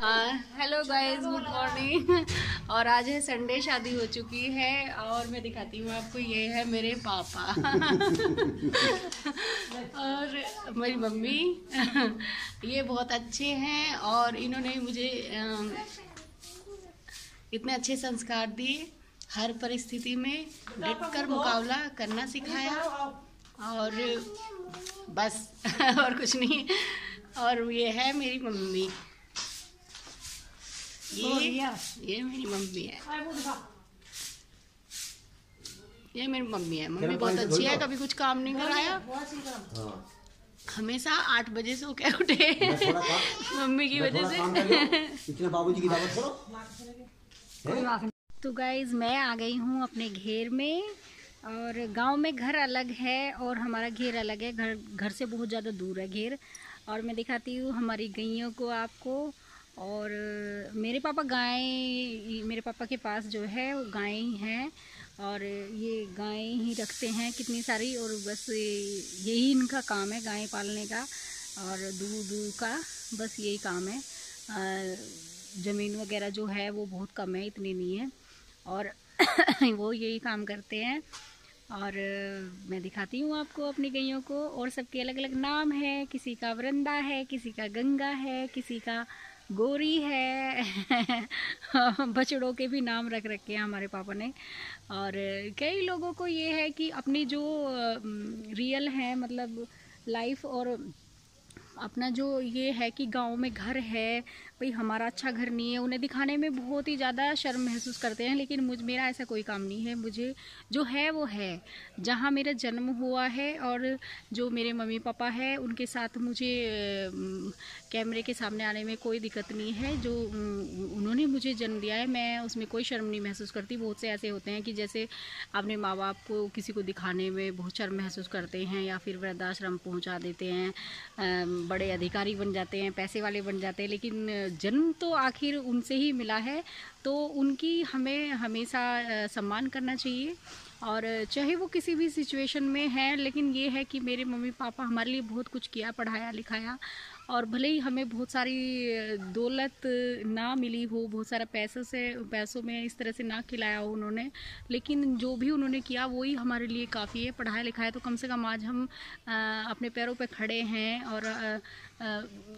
Hello guys, good morning. और आज है संडे, शादी हो चुकी है और मैं दिखाती हूँ आपको। ये है मेरे पापा और मेरी मम्मी। ये बहुत अच्छे हैं और इन्होंने मुझे इतने अच्छे संस्कार दिए। हर परिस्थिति में डट कर मुकाबला करना सिखाया और बस और कुछ नहीं। और ये है मेरी मम्मी। ये मेरी मम्मी है। ये मेरी मम्मी है। मम्मी बहुत अच्छी है, कभी कुछ काम नहीं कराया। हमेशा 8 बजे से क्या उठे मम्मी की वजह से। बाबूजी की दावत करो। तो गाइज मैं आ गई हूँ अपने घेर में। और गांव में घर अलग है और हमारा घेर अलग है। घर से बहुत ज़्यादा दूर है घेर। और मैं दिखाती हूँ हमारी गैयों को आपको। और मेरे पापा के पास जो है वो गायें ही हैं। और ये गायें ही रखते हैं कितनी सारी। और बस यही इनका काम है, गायें पालने का और दूध का, बस यही काम है। ज़मीन वगैरह जो है वो बहुत कम है, इतनी नहीं है। और वो यही काम करते हैं। और मैं दिखाती हूँ आपको अपनी गैयों को। और सबके अलग अलग नाम है। किसी का वृंदा है, किसी का गंगा है, किसी का गोरी है। बछड़ों के भी नाम रख रखे हैं हमारे पापा ने। और कई लोगों को ये है कि अपनी जो रियल है, मतलब लाइफ, और अपना जो ये है कि गांव में घर है, भाई हमारा अच्छा घर नहीं है, उन्हें दिखाने में बहुत ही ज़्यादा शर्म महसूस करते हैं। लेकिन मेरा ऐसा कोई काम नहीं है। मुझे जो है वो है, जहाँ मेरा जन्म हुआ है और जो मेरे मम्मी पापा है उनके साथ मुझे कैमरे के सामने आने में कोई दिक्कत नहीं है। जो उन्होंने मुझे जन्म दिया है, मैं उसमें कोई शर्म नहीं महसूस करती। बहुत से ऐसे होते हैं कि जैसे अपने माँ बाप को किसी को दिखाने में बहुत शर्म महसूस करते हैं या फिर वृद्धाश्रम पहुँचा देते हैं, बड़े अधिकारी बन जाते हैं, पैसे वाले बन जाते हैं। लेकिन जन्म तो आखिर उनसे ही मिला है, तो उनकी हमें हमेशा सम्मान करना चाहिए। और चाहे वो किसी भी सिचुएशन में है। लेकिन ये है कि मेरे मम्मी पापा हमारे लिए बहुत कुछ किया, पढ़ाया लिखाया। और भले ही हमें बहुत सारी दौलत ना मिली हो, बहुत सारा पैसों में इस तरह से ना खिलाया हो उन्होंने, लेकिन जो भी उन्होंने किया वही हमारे लिए काफ़ी है। पढ़ाया लिखाया तो कम से कम आज हम अपने पैरों पे खड़े हैं। और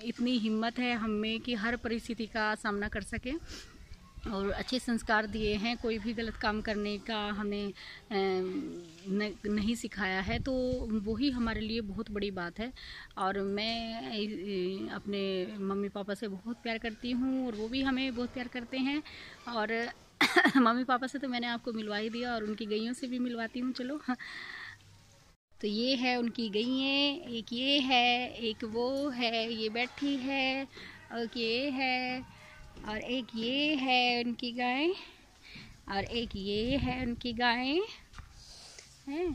इतनी हिम्मत है हम में कि हर परिस्थिति का सामना कर सकें। और अच्छे संस्कार दिए हैं, कोई भी गलत काम करने का हमें नहीं सिखाया है, तो वही हमारे लिए बहुत बड़ी बात है। और मैं अपने मम्मी पापा से बहुत प्यार करती हूँ और वो भी हमें बहुत प्यार करते हैं। और मम्मी पापा से तो मैंने आपको मिलवा ही दिया और उनकी गैयों से भी मिलवाती हूँ, चलो। तो ये है उनकी गैयें, एक ये है, एक वो है, ये बैठी है, और ये है, और एक ये है उनकी गाय, और एक ये है उनकी गाय है।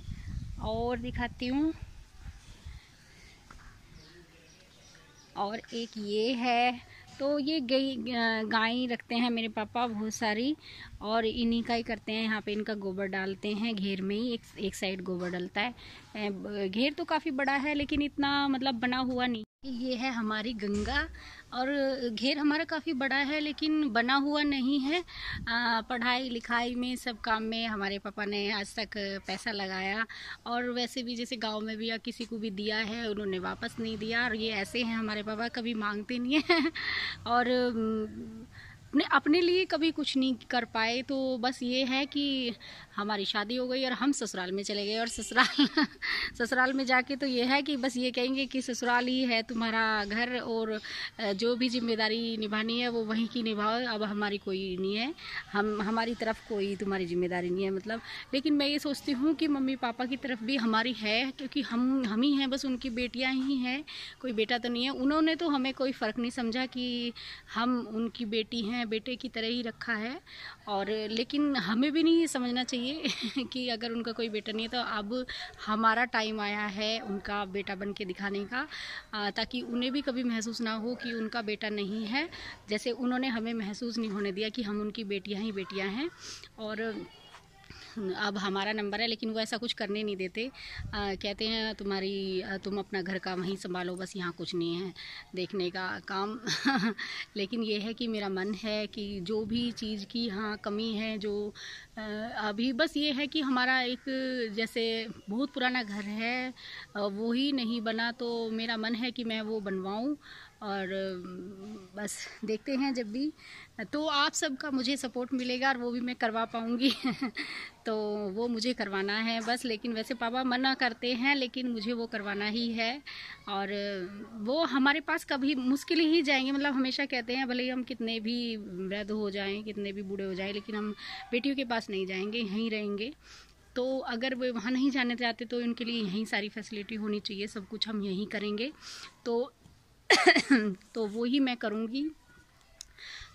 और दिखाती हूँ, और एक ये है। तो ये गाय रखते हैं मेरे पापा बहुत सारी, और इन्हीं का ही करते हैं। यहाँ पे इनका गोबर डालते हैं घेर में ही, एक साइड गोबर डलता है। घेर तो काफ़ी बड़ा है लेकिन इतना मतलब बना हुआ नहीं। ये है हमारी गंगा। और घेर हमारा काफ़ी बड़ा है लेकिन बना हुआ नहीं है। पढ़ाई लिखाई में, सब काम में हमारे पापा ने आज तक पैसा लगाया। और वैसे भी जैसे गांव में भी या किसी को भी दिया है, उन्होंने वापस नहीं दिया। और ये ऐसे हैं हमारे पापा, कभी मांगते नहीं हैं। और अपने लिए कभी कुछ नहीं कर पाए। तो बस ये है कि हमारी शादी हो गई और हम ससुराल में चले गए। और ससुराल में जाके तो ये है कि बस ये कहेंगे कि ससुराल ही है तुम्हारा घर, और जो भी जिम्मेदारी निभानी है वो वहीं की निभाओ, अब हमारी कोई नहीं है, हमारी तरफ कोई तुम्हारी जिम्मेदारी नहीं है, मतलब। लेकिन मैं ये सोचती हूँ कि मम्मी पापा की तरफ भी हमारी है, क्योंकि हम ही हैं, बस उनकी बेटियाँ ही हैं, कोई बेटा तो नहीं है। उन्होंने तो हमें कोई फ़र्क नहीं समझा कि हम उनकी बेटी हैं, बेटे की तरह ही रखा है। और लेकिन हमें भी नहीं समझना चाहिए कि अगर उनका कोई बेटा नहीं है तो अब हमारा टाइम आया है उनका बेटा बन के दिखाने का, ताकि उन्हें भी कभी महसूस ना हो कि उनका बेटा नहीं है, जैसे उन्होंने हमें महसूस नहीं होने दिया कि हम उनकी बेटियां ही बेटियां हैं। और अब हमारा नंबर है, लेकिन वो ऐसा कुछ करने नहीं देते। कहते हैं तुम अपना घर का वहीं संभालो, बस यहाँ कुछ नहीं है देखने का काम। लेकिन ये है कि मेरा मन है कि जो भी चीज़ की हाँ कमी है, जो अभी बस ये है कि हमारा एक जैसे बहुत पुराना घर है वो ही नहीं बना, तो मेरा मन है कि मैं वो बनवाऊँ। और बस देखते हैं जब भी तो आप सबका मुझे सपोर्ट मिलेगा और वो भी मैं करवा पाऊँगी। तो वो मुझे करवाना है बस। लेकिन वैसे पापा मना करते हैं, लेकिन मुझे वो करवाना ही है। और वो हमारे पास कभी मुश्किल ही जाएंगे, मतलब हमेशा कहते हैं भले ही हम कितने भी वृद्ध हो जाएं, कितने भी बूढ़े हो जाएं, लेकिन हम बेटियों के पास नहीं जाएंगे, यहीं रहेंगे। तो अगर वो वहाँ नहीं जाने चाहते तो उनके लिए यहीं सारी फैसिलिटी होनी चाहिए, सब कुछ हम यहीं करेंगे। तो तो वो ही मैं करूँगी।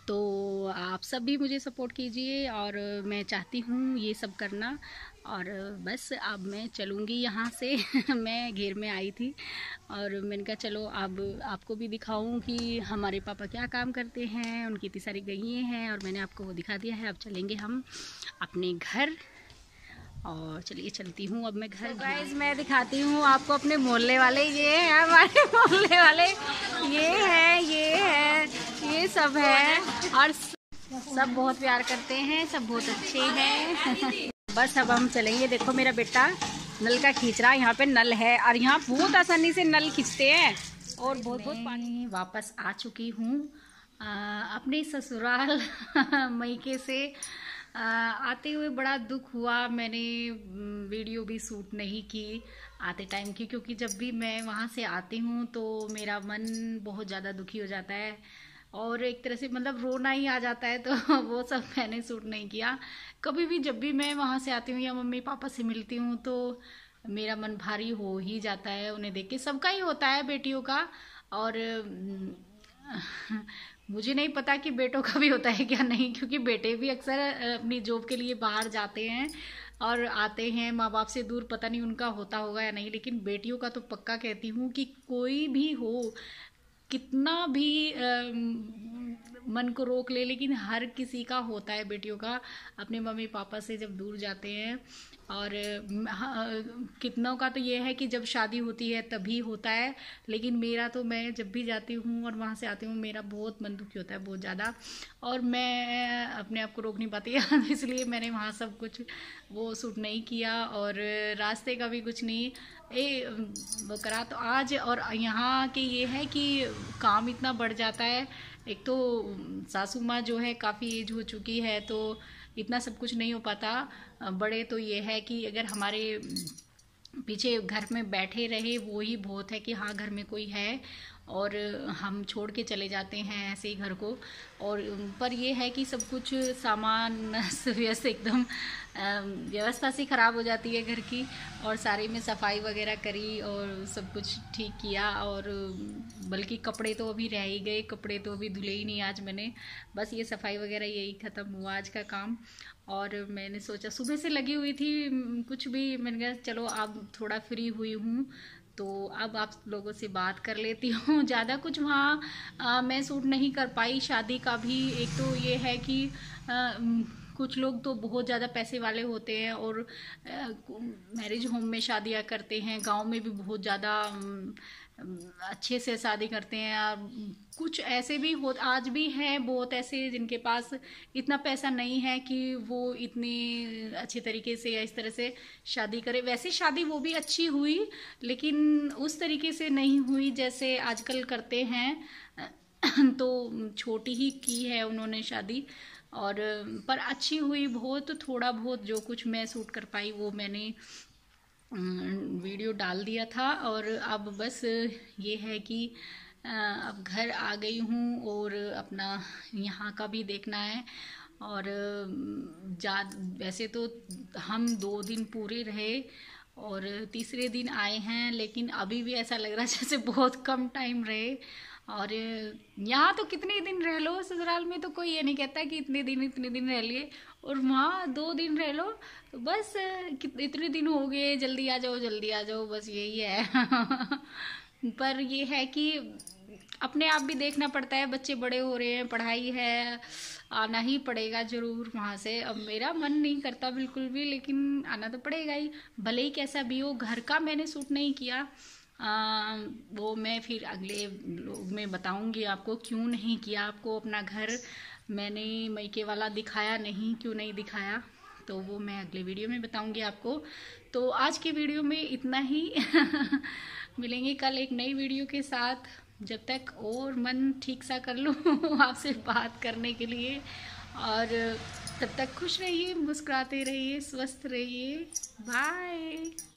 तो आप सब भी मुझे सपोर्ट कीजिए और मैं चाहती हूँ ये सब करना। और बस अब मैं चलूँगी यहाँ से। मैं घेर में आई थी और मैंने कहा चलो अब आपको भी दिखाऊं कि हमारे पापा क्या काम करते हैं। उनकी इतनी सारी गईं हैं और मैंने आपको वो दिखा दिया है। अब चलेंगे हम अपने घर और चलिए चलती हूँ अब मैं घर। गाइस मैं दिखाती हूँ आपको अपने मोहल्ले वाले, ये है हमारे मोहल्ले वाले, ये सब है और सब बहुत प्यार करते हैं, सब बहुत अच्छे हैं। बस अब हम चलेंगे। देखो मेरा बेटा नल का खींच रहा है, यहाँ पे नल है और यहाँ बहुत आसानी से नल खींचते हैं और बहुत पानी। वापस आ चुकी हूँ अपने ससुराल मैके से। आते हुए बड़ा दुख हुआ, मैंने वीडियो भी शूट नहीं की आते टाइम की, क्योंकि जब भी मैं वहाँ से आती हूँ तो मेरा मन बहुत ज़्यादा दुखी हो जाता है और एक तरह से मतलब रोना ही आ जाता है। तो वो सब मैंने शूट नहीं किया। कभी भी जब भी मैं वहाँ से आती हूँ या मम्मी पापा से मिलती हूँ तो मेरा मन भारी हो ही जाता है उन्हें देख के। सबका ही होता है बेटियों का, और मुझे नहीं पता कि बेटों का भी होता है क्या नहीं, क्योंकि बेटे भी अक्सर अपनी जॉब के लिए बाहर जाते हैं और आते हैं माँ बाप से दूर। पता नहीं उनका होता होगा या नहीं, लेकिन बेटियों का तो पक्का कहती हूँ कि कोई भी हो, कितना भी मन को रोक ले, लेकिन हर किसी का होता है बेटियों का अपने मम्मी पापा से जब दूर जाते हैं। और कितनों का तो ये है कि जब शादी होती है तभी होता है, लेकिन मेरा तो मैं जब भी जाती हूँ और वहाँ से आती हूँ मेरा बहुत मन दुखी होता है, बहुत ज़्यादा, और मैं अपने आप को रोक नहीं पाती। इसलिए मैंने वहाँ सब कुछ वो शूट नहीं किया और रास्ते का भी कुछ नहीं करा। तो आज और यहाँ के ये है कि काम इतना बढ़ जाता है। एक तो सासू माँ जो है काफ़ी एज हो चुकी है तो इतना सब कुछ नहीं हो पाता। बड़े तो ये है कि अगर हमारे पीछे घर में बैठे रहे वो ही बहुत है कि हाँ घर में कोई है, और हम छोड़ के चले जाते हैं ऐसे ही घर को। और पर ये है कि सब कुछ सामान व्यवस्था एकदम व्यवस्था सी ख़राब हो जाती है घर की, और सारे में सफाई वगैरह करी और सब कुछ ठीक किया। और बल्कि कपड़े तो अभी रह ही गए, कपड़े तो अभी धुले ही नहीं आज मैंने, बस ये सफाई वगैरह यही ख़त्म हुआ आज का काम। और मैंने सोचा सुबह से लगी हुई थी कुछ भी, मैंने कहा चलो अब थोड़ा फ्री हुई हूँ तो अब आप लोगों से बात कर लेती हूँ। ज़्यादा कुछ वहाँ मैं शूट नहीं कर पाई शादी का भी। एक तो ये है कि कुछ लोग तो बहुत ज़्यादा पैसे वाले होते हैं और मैरिज होम में शादियाँ करते हैं, गांव में भी बहुत ज़्यादा अच्छे से शादी करते हैं। कुछ ऐसे भी हो आज भी हैं बहुत ऐसे जिनके पास इतना पैसा नहीं है कि वो इतनी अच्छे तरीके से या इस तरह से शादी करे। वैसे शादी वो भी अच्छी हुई, लेकिन उस तरीके से नहीं हुई जैसे आजकल करते हैं। तो छोटी ही की है उन्होंने शादी, और पर अच्छी हुई बहुत। थोड़ा बहुत जो कुछ मैं शूट कर पाई वो मैंने वीडियो डाल दिया था। और अब बस ये है कि अब घर आ गई हूँ और अपना यहाँ का भी देखना है। और वैसे तो हम 2 दिन पूरे रहे और तीसरे दिन आए हैं, लेकिन अभी भी ऐसा लग रहा है जैसे बहुत कम टाइम रहे। और यहाँ तो कितने दिन रह लो, ससुराल में तो कोई ये नहीं कहता कि इतने दिन रह लिए, और वहाँ 2 दिन रह लो तो बस इतने दिन हो गए, जल्दी आ जाओ, बस यही है। पर ये है कि अपने आप भी देखना पड़ता है, बच्चे बड़े हो रहे हैं, पढ़ाई है, आना ही पड़ेगा ज़रूर वहाँ से। अब मेरा मन नहीं करता बिल्कुल भी, लेकिन आना तो पड़ेगा ही, भले ही कैसा भी हो। घर का मैंने सूट नहीं किया, वो मैं फिर अगले लोग में बताऊंगी आपको क्यों नहीं किया। आपको अपना घर मैंने मैके वाला दिखाया नहीं, क्यों नहीं दिखाया, तो वो मैं अगले वीडियो में बताऊंगी आपको। तो आज की वीडियो में इतना ही मिलेंगे कल एक नई वीडियो के साथ। जब तक और मन ठीक सा कर लूँ आपसे बात करने के लिए, और तब तक खुश रहिए, मुस्कुराते रहिए, स्वस्थ रहिए। बाय।